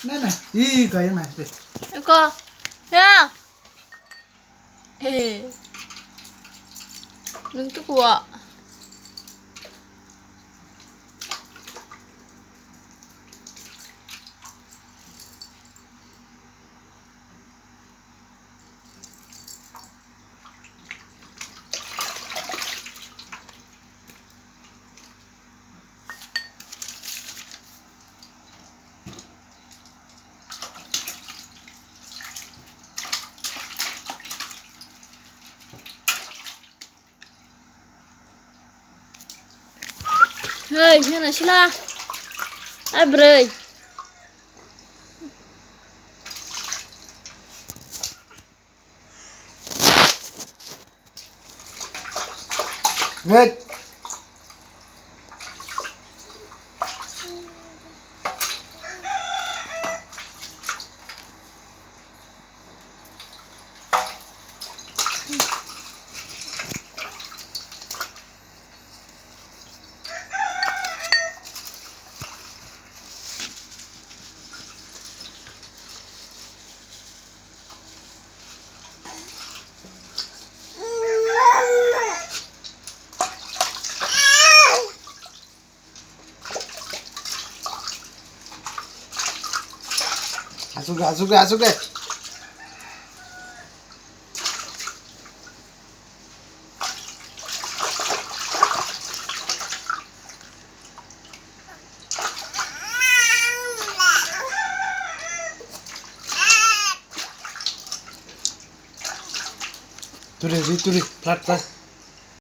नाही नाही ही काय नाही ते Iko. Ya. Nung kuha. Hei, sana sila. Abre. wait असू काय तुरे फ्लाट